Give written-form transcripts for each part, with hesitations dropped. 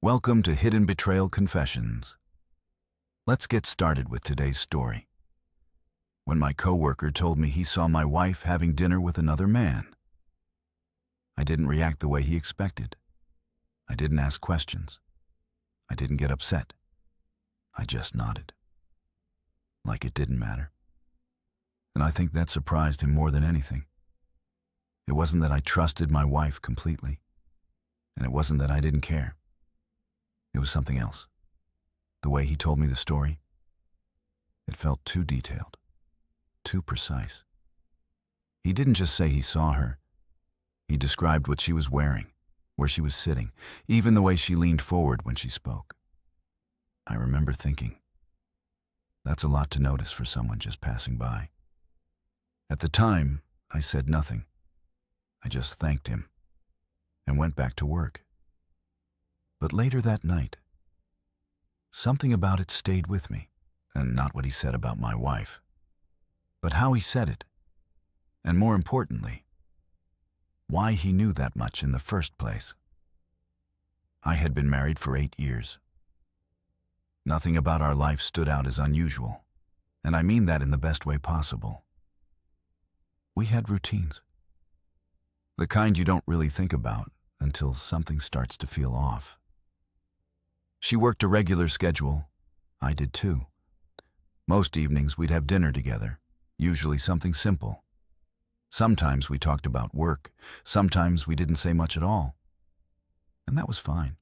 Welcome to Hidden Betrayal Confessions. Let's get started with today's story. When my coworker told me he saw my wife having dinner with another man, I didn't react the way he expected. I didn't ask questions. I didn't get upset. I just nodded. Like it didn't matter. And I think that surprised him more than anything. It wasn't that I trusted my wife completely, and it wasn't that I didn't care. It was something else. The way he told me the story, it felt too detailed, too precise. He didn't just say he saw her. He described what she was wearing, where she was sitting, even the way she leaned forward when she spoke. I remember thinking, that's a lot to notice for someone just passing by. At the time, I said nothing. I just thanked him and went back to work. But later that night, something about it stayed with me, and not what he said about my wife, but how he said it, and more importantly, why he knew that much in the first place. I had been married for 8 years. Nothing about our life stood out as unusual, and I mean that in the best way possible. We had routines. The kind you don't really think about until something starts to feel off. She worked a regular schedule. I did too. Most evenings we'd have dinner together, usually something simple. Sometimes we talked about work. Sometimes we didn't say much at all. And that was fine.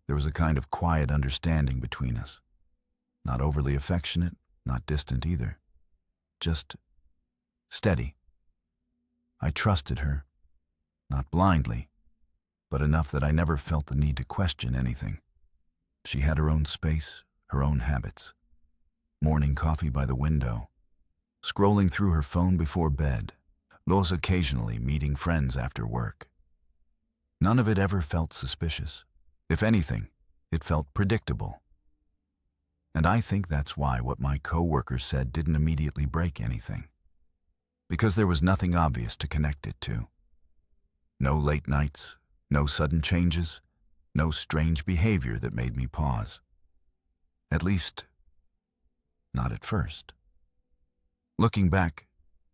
There was a kind of quiet understanding between us. Not overly affectionate, not distant either. Just steady. I trusted her, not blindly, but enough that I never felt the need to question anything. She had her own space, her own habits. Morning coffee by the window, scrolling through her phone before bed, those occasionally meeting friends after work. None of it ever felt suspicious. If anything, it felt predictable. And I think that's why what my coworker said didn't immediately break anything. Because there was nothing obvious to connect it to. No late nights, no sudden changes, no strange behavior that made me pause. At least, not at first. Looking back,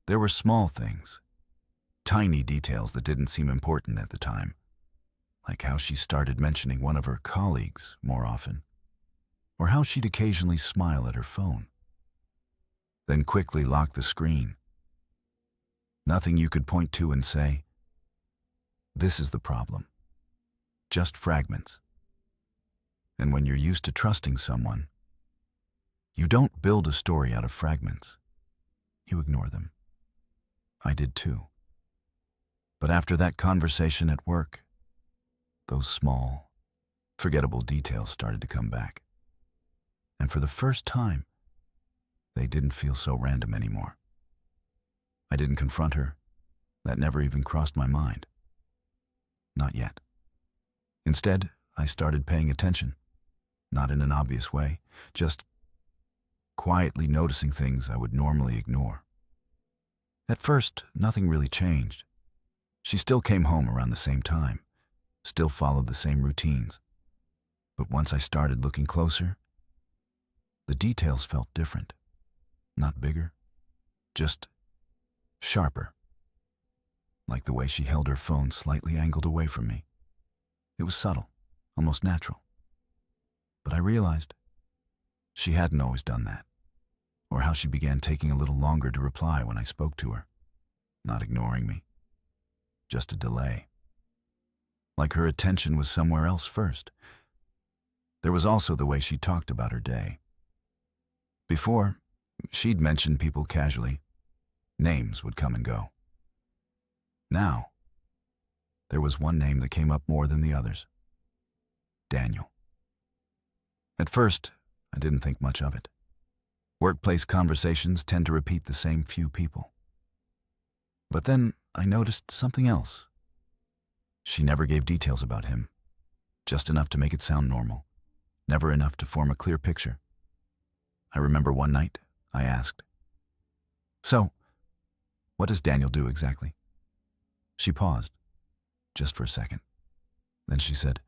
there were small things, tiny details that didn't seem important at the time, like how she started mentioning one of her colleagues more often, or how she'd occasionally smile at her phone, then quickly lock the screen. Nothing you could point to and say, this is the problem. Just fragments. And when you're used to trusting someone, you don't build a story out of fragments. You ignore them. I did too. But after that conversation at work, those small, forgettable details started to come back. And for the first time, they didn't feel so random anymore. I didn't confront her. That never even crossed my mind. Not yet. Instead, I started paying attention. Not in an obvious way, just quietly noticing things I would normally ignore. At first, nothing really changed. She still came home around the same time, still followed the same routines. But once I started looking closer, the details felt different. Not bigger, just sharper. Like the way she held her phone slightly angled away from me. It was subtle, almost natural. But I realized she hadn't always done that, or how she began taking a little longer to reply when I spoke to her, not ignoring me, just a delay. Like her attention was somewhere else first. There was also the way she talked about her day. Before, she'd mention people casually. Names would come and go. Now, there was one name that came up more than the others. Daniel. At first, I didn't think much of it. Workplace conversations tend to repeat the same few people. But then I noticed something else. She never gave details about him, just enough to make it sound normal, never enough to form a clear picture. I remember one night, I asked, "So, what does Daniel do exactly?" She paused, just for a second. Then she said,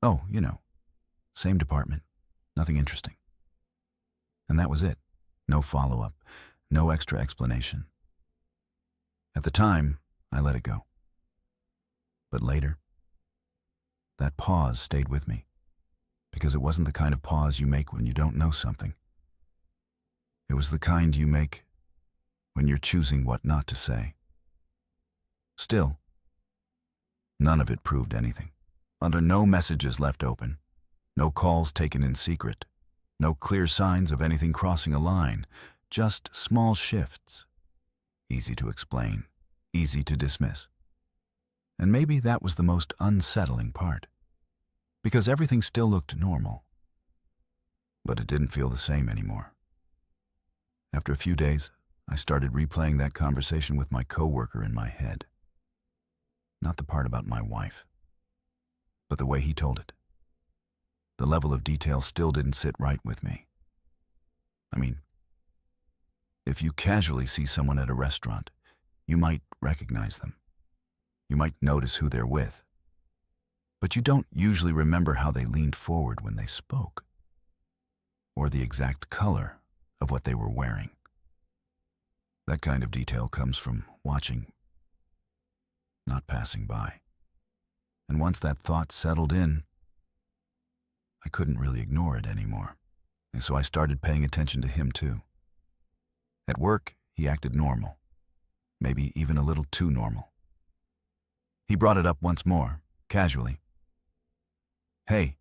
Oh, same department. Nothing interesting. And that was it. No follow-up. No extra explanation. At the time, I let it go. But later, that pause stayed with me. Because it wasn't the kind of pause you make when you don't know something. It was the kind you make when you're choosing what not to say. Still, none of it proved anything. Under no messages left open, no calls taken in secret, no clear signs of anything crossing a line, just small shifts. Easy to explain, easy to dismiss. And maybe that was the most unsettling part. Because everything still looked normal. But it didn't feel the same anymore. After a few days, I started replaying that conversation with my coworker in my head. Not the part about my wife, but the way he told it. The level of detail still didn't sit right with me. I mean, if you casually see someone at a restaurant, you might recognize them. You might notice who they're with. But you don't usually remember how they leaned forward when they spoke, or the exact color of what they were wearing. That kind of detail comes from watching, not passing by. And once that thought settled in, I couldn't really ignore it anymore. And so I started paying attention to him too. At work, he acted normal, maybe even a little too normal. He brought it up once more, casually. "Hey,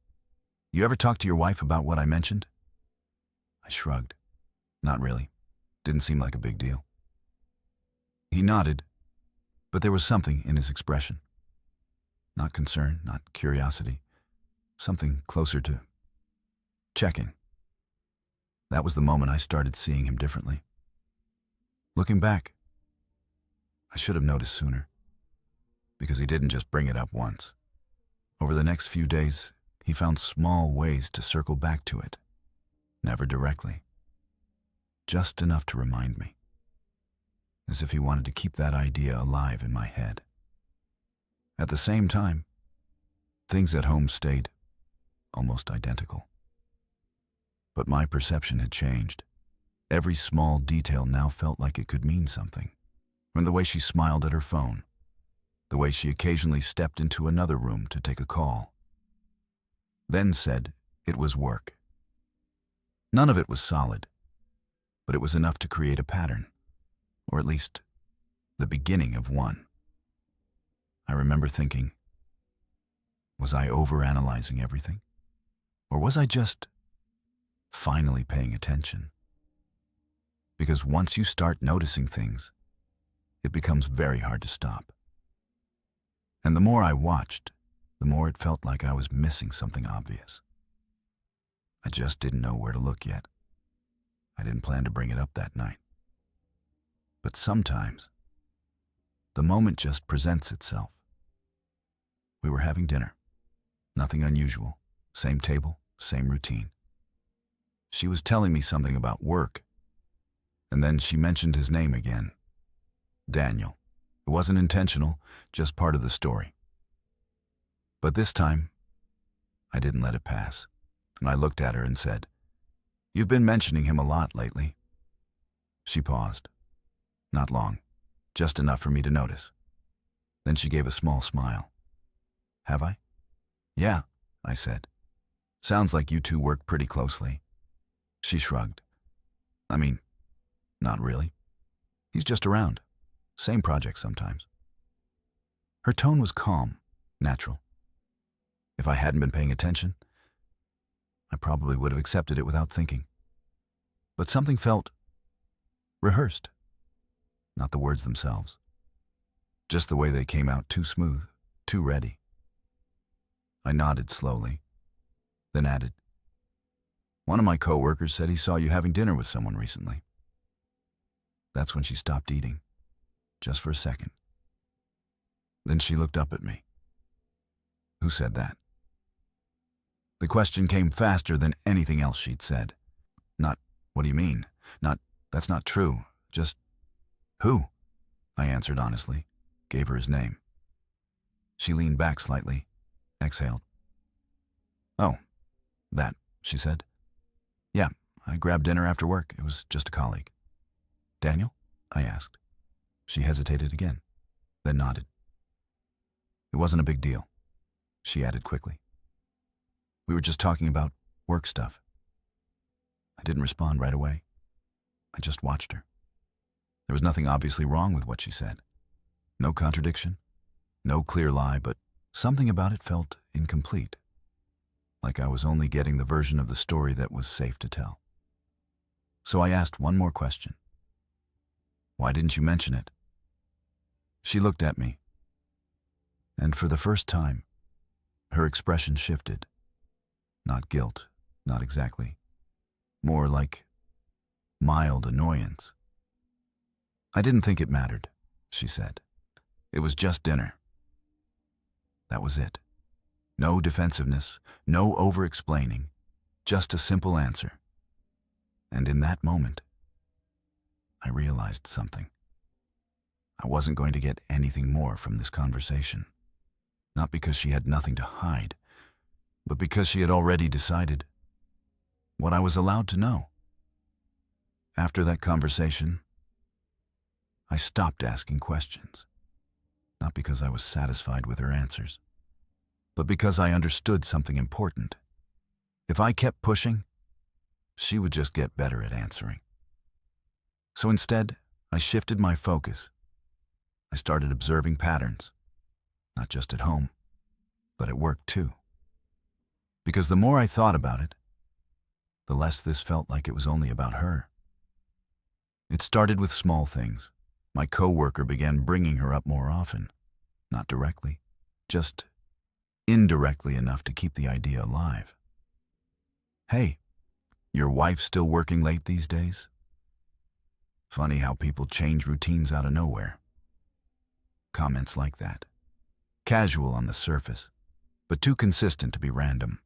you ever talk to your wife about what I mentioned?" I shrugged. Not really. Didn't seem like a big deal. He nodded, but there was something in his expression. Not concern, not curiosity. Something closer to checking. That was the moment I started seeing him differently. Looking back, I should have noticed sooner. Because he didn't just bring it up once. Over the next few days, he found small ways to circle back to it. Never directly. Just enough to remind me. As if he wanted to keep that idea alive in my head. At the same time, things at home stayed almost identical. But my perception had changed. Every small detail now felt like it could mean something. From the way she smiled at her phone, the way she occasionally stepped into another room to take a call, then said it was work. None of it was solid, but it was enough to create a pattern, or at least the beginning of one. I remember thinking, was I overanalyzing everything? Or was I just finally paying attention? Because once you start noticing things, it becomes very hard to stop. And the more I watched, the more it felt like I was missing something obvious. I just didn't know where to look yet. I didn't plan to bring it up that night. But sometimes, the moment just presents itself. We were having dinner. Nothing unusual. Same table, same routine. She was telling me something about work, and then she mentioned his name again. Daniel. It wasn't intentional, just part of the story. But this time, I didn't let it pass, and I looked at her and said, "You've been mentioning him a lot lately." She paused. Not long, just enough for me to notice. Then she gave a small smile. "Have I?" "Yeah," I said. "Sounds like you two work pretty closely." She shrugged. "I mean, not really. He's just around. Same project sometimes." Her tone was calm, natural. If I hadn't been paying attention, I probably would have accepted it without thinking. But something felt rehearsed. Not the words themselves. Just the way they came out, too smooth, too ready. I nodded slowly, then added, "One of my coworkers said he saw you having dinner with someone recently." That's when she stopped eating, just for a second. Then she looked up at me. "Who said that?" The question came faster than anything else she'd said. Not, "What do you mean?" Not, "That's not true." Just, "Who?" I answered honestly, gave her his name. She leaned back slightly, exhaled. That, she said. Yeah, I grabbed dinner after work. It was just a colleague. Daniel? I asked. She hesitated again, then nodded. It wasn't a big deal, she added quickly. We were just talking about work stuff. I didn't respond right away. I just watched her. There was nothing obviously wrong with what she said. No contradiction, no clear lie, but something about it felt incomplete. Like I was only getting the version of the story that was safe to tell. So I asked one more question. Why didn't you mention it? She looked at me, and for the first time, her expression shifted. Not guilt, not exactly. More like mild annoyance. I didn't think it mattered, she said. It was just dinner. That was it. No defensiveness, no over-explaining, just a simple answer. And in that moment, I realized something. I wasn't going to get anything more from this conversation. Not because she had nothing to hide, but because she had already decided what I was allowed to know. After that conversation, I stopped asking questions. Not because I was satisfied with her answers, but because I understood something important. If I kept pushing, she would just get better at answering. So instead, I shifted my focus. I started observing patterns, not just at home, but at work too. Because the more I thought about it, the less this felt like it was only about her. It started with small things. My coworker began bringing her up more often. Not directly, just indirectly enough to keep the idea alive. Hey, your wife's still working late these days? Funny how people change routines out of nowhere. Comments like that. Casual on the surface, but too consistent to be random.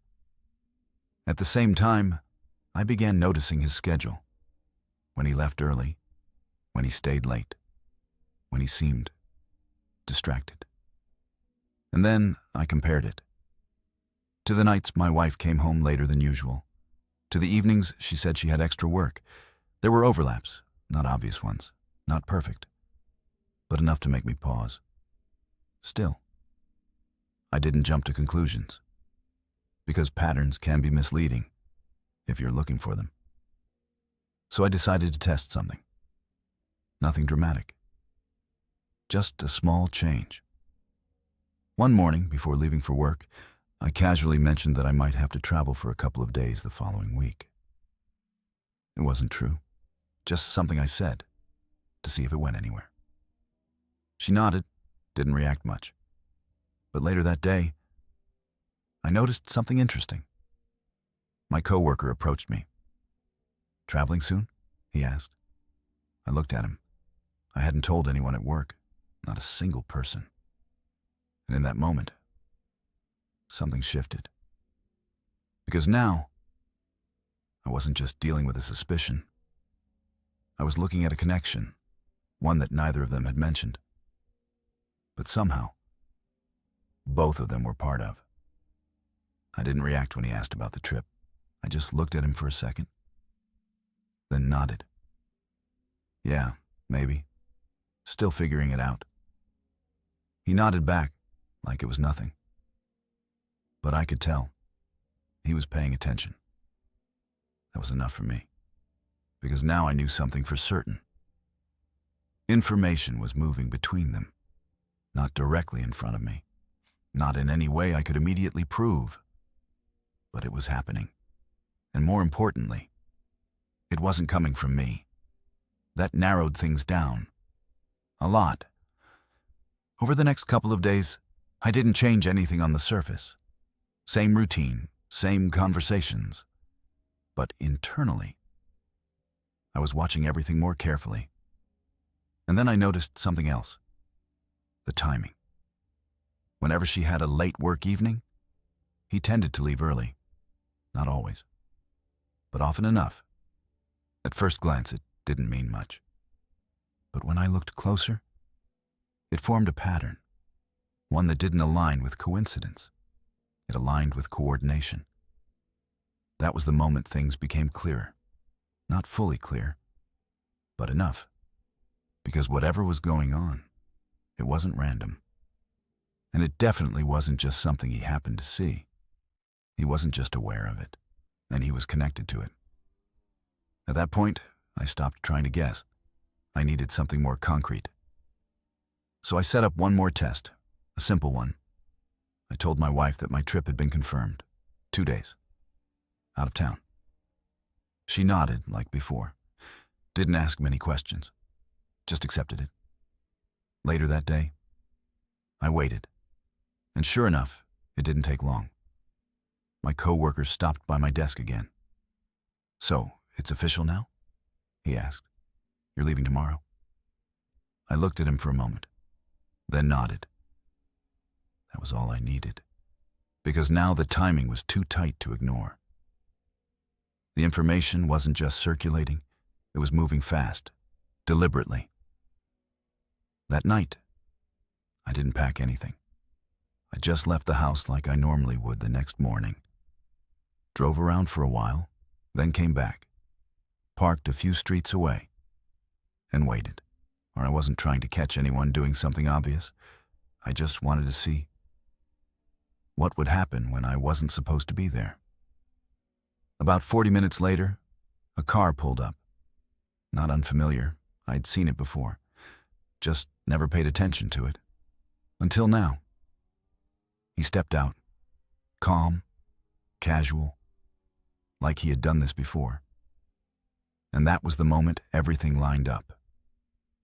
At the same time, I began noticing his schedule. When he left early, when he stayed late, when he seemed distracted. And then I compared it. To the nights my wife came home later than usual. To the evenings she said she had extra work. There were overlaps, not obvious ones, not perfect, but enough to make me pause. Still, I didn't jump to conclusions, because patterns can be misleading if you're looking for them. So I decided to test something. Nothing dramatic. Just a small change. One morning, before leaving for work, I casually mentioned that I might have to travel for a couple of days the following week. It wasn't true, just something I said, to see if it went anywhere. She nodded, didn't react much. But later that day, I noticed something interesting. My coworker approached me. Traveling soon? He asked. I looked at him. I hadn't told anyone at work, not a single person. And in that moment, something shifted. Because now, I wasn't just dealing with a suspicion. I was looking at a connection, one that neither of them had mentioned. But somehow, both of them were part of. I didn't react when he asked about the trip. I just looked at him for a second, then nodded. Yeah, maybe. Still figuring it out. He nodded back, like it was nothing. But I could tell. He was paying attention. That was enough for me, because now I knew something for certain. Information was moving between them, not directly in front of me, not in any way I could immediately prove. But it was happening. And more importantly, it wasn't coming from me. That narrowed things down. A lot. Over the next couple of days, I didn't change anything on the surface. Same routine, same conversations. But internally, I was watching everything more carefully. And then I noticed something else. The timing. Whenever she had a late work evening, he tended to leave early. Not always, but often enough. At first glance, it didn't mean much. But when I looked closer, it formed a pattern, one that didn't align with coincidence. It aligned with coordination. That was the moment things became clearer. Not fully clear, but enough. Because whatever was going on, it wasn't random. And it definitely wasn't just something he happened to see. He wasn't just aware of it, and he was connected to it. At that point, I stopped trying to guess. I needed something more concrete. So I set up one more test, a simple one. I told my wife that my trip had been confirmed. 2 days. Out of town. She nodded like before. Didn't ask many questions. Just accepted it. Later that day, I waited. And sure enough, it didn't take long. My coworker stopped by my desk again. "So, it's official now?" he asked. "You're leaving tomorrow?" I looked at him for a moment, then nodded. That was all I needed, because now the timing was too tight to ignore. The information wasn't just circulating, it was moving fast, deliberately. That night, I didn't pack anything. I just left the house like I normally would the next morning. Drove around for a while, then came back, parked a few streets away, and waited. Or I wasn't trying to catch anyone doing something obvious. I just wanted to see what would happen when I wasn't supposed to be there. About 40 minutes later, a car pulled up. Not unfamiliar. I'd seen it before. Just never paid attention to it. Until now. He stepped out, calm, casual, like he had done this before. And that was the moment everything lined up.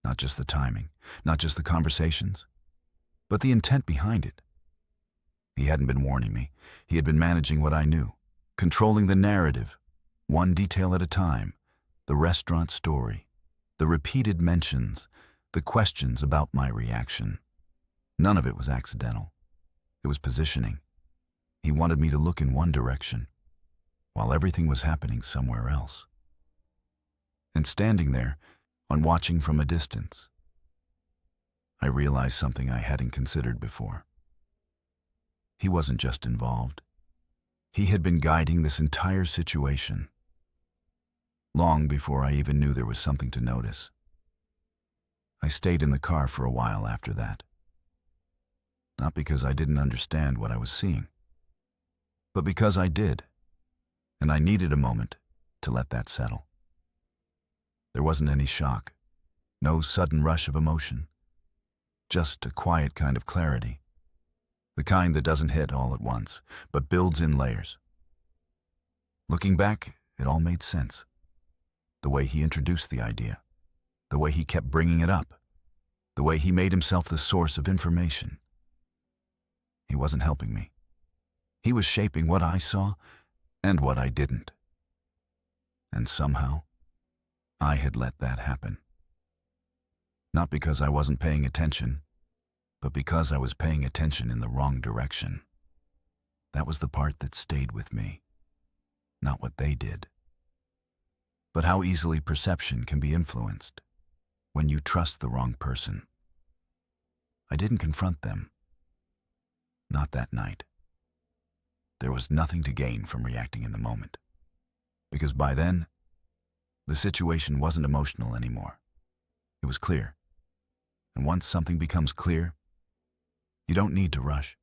Not just the timing, not just the conversations, but the intent behind it. He hadn't been warning me. He had been managing what I knew, controlling the narrative, one detail at a time, the restaurant story, the repeated mentions, the questions about my reaction. None of it was accidental. It was positioning. He wanted me to look in one direction, while everything was happening somewhere else. And standing there, on watching from a distance, I realized something I hadn't considered before. He wasn't just involved. He had been guiding this entire situation, long before I even knew there was something to notice. I stayed in the car for a while after that. Not because I didn't understand what I was seeing, but because I did, and I needed a moment to let that settle. There wasn't any shock, no sudden rush of emotion, just a quiet kind of clarity, the kind that doesn't hit all at once, but builds in layers. Looking back, it all made sense. The way he introduced the idea, the way he kept bringing it up, the way he made himself the source of information. He wasn't helping me. He was shaping what I saw and what I didn't. And somehow, I had let that happen. Not because I wasn't paying attention, but because I was paying attention in the wrong direction. That was the part that stayed with me, not what they did. But how easily perception can be influenced when you trust the wrong person. I didn't confront them. Not that night. There was nothing to gain from reacting in the moment, because by then, the situation wasn't emotional anymore. It was clear. And once something becomes clear, you don't need to rush.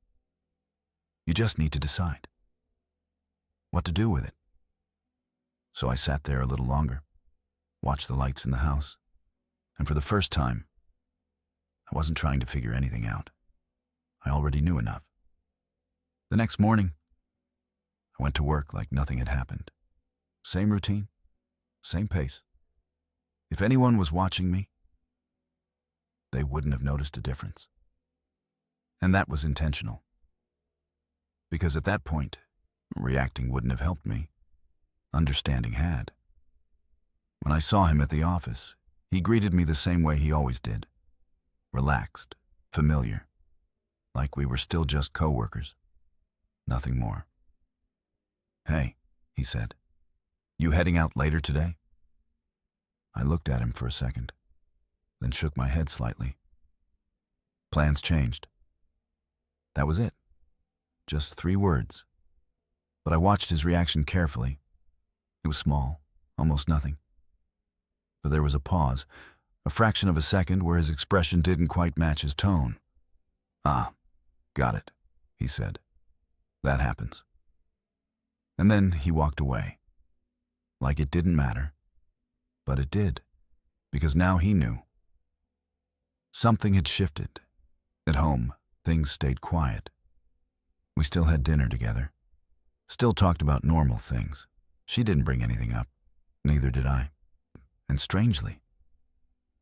You just need to decide what to do with it. So I sat there a little longer, watched the lights in the house, and for the first time, I wasn't trying to figure anything out. I already knew enough. The next morning, I went to work like nothing had happened. Same routine, same pace. If anyone was watching me, they wouldn't have noticed a difference. And that was intentional. Because at that point, reacting wouldn't have helped me. Understanding had. When I saw him at the office, he greeted me the same way he always did. Relaxed, familiar, like we were still just coworkers. Nothing more. "Hey," he said, "you heading out later today?" I looked at him for a second, then shook my head slightly. Plans changed. That was it. Just 3 words. but I watched his reaction carefully. It was small, almost nothing. But there was a pause, a fraction of a second where his expression didn't quite match his tone. "Ah, got it," he said. "That happens." And then he walked away. Like it didn't matter. But it did, because now he knew. Something had shifted. At home, things stayed quiet. We still had dinner together. Still talked about normal things. She didn't bring anything up. Neither did I. And strangely,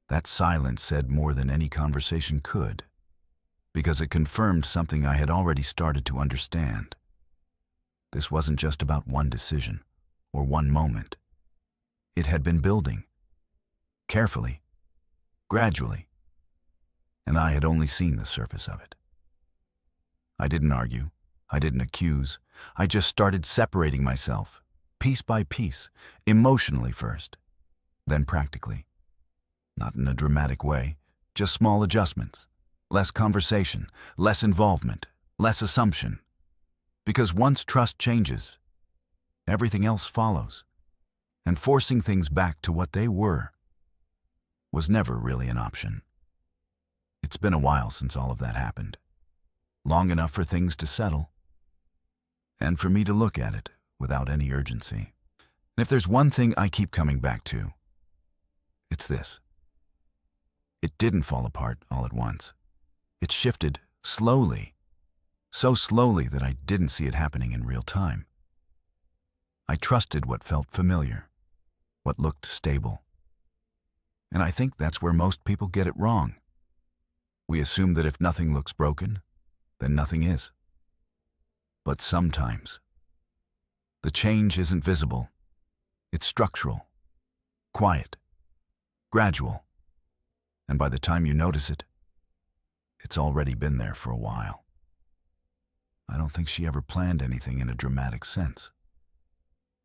that silence said more than any conversation could, because it confirmed something I had already started to understand. This wasn't just about one decision or one moment. It had been building, carefully, gradually, and I had only seen the surface of it. I didn't argue. I didn't accuse. I just started separating myself, piece by piece, emotionally first, then practically. Not in a dramatic way, just small adjustments, less conversation, less involvement, less assumption. Because once trust changes, everything else follows, and forcing things back to what they were was never really an option. It's been a while since all of that happened, long enough for things to settle, and for me to look at it without any urgency. And if there's one thing I keep coming back to, it's this. It didn't fall apart all at once. It shifted slowly, so slowly that I didn't see it happening in real time. I trusted what felt familiar, what looked stable. And I think that's where most people get it wrong. We assume that if nothing looks broken, then nothing is. But sometimes, the change isn't visible. It's structural, quiet, gradual. And by the time you notice it, it's already been there for a while. I don't think she ever planned anything in a dramatic sense.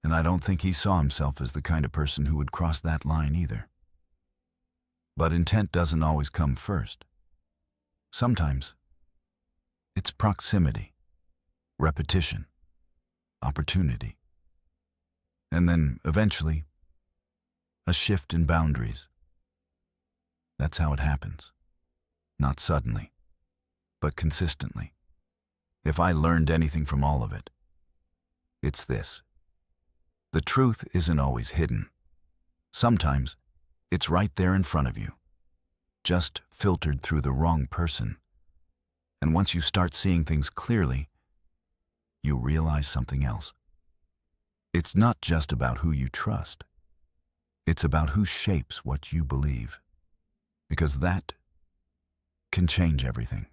And I don't think he saw himself as the kind of person who would cross that line either. But intent doesn't always come first. Sometimes, it's proximity, repetition, opportunity. And then, eventually, a shift in boundaries. That's how it happens. Not suddenly, but consistently. If I learned anything from all of it, it's this. The truth isn't always hidden. Sometimes, it's right there in front of you, just filtered through the wrong person. And once you start seeing things clearly, you realize something else. It's not just about who you trust. It's about who shapes what you believe. Because that can change everything.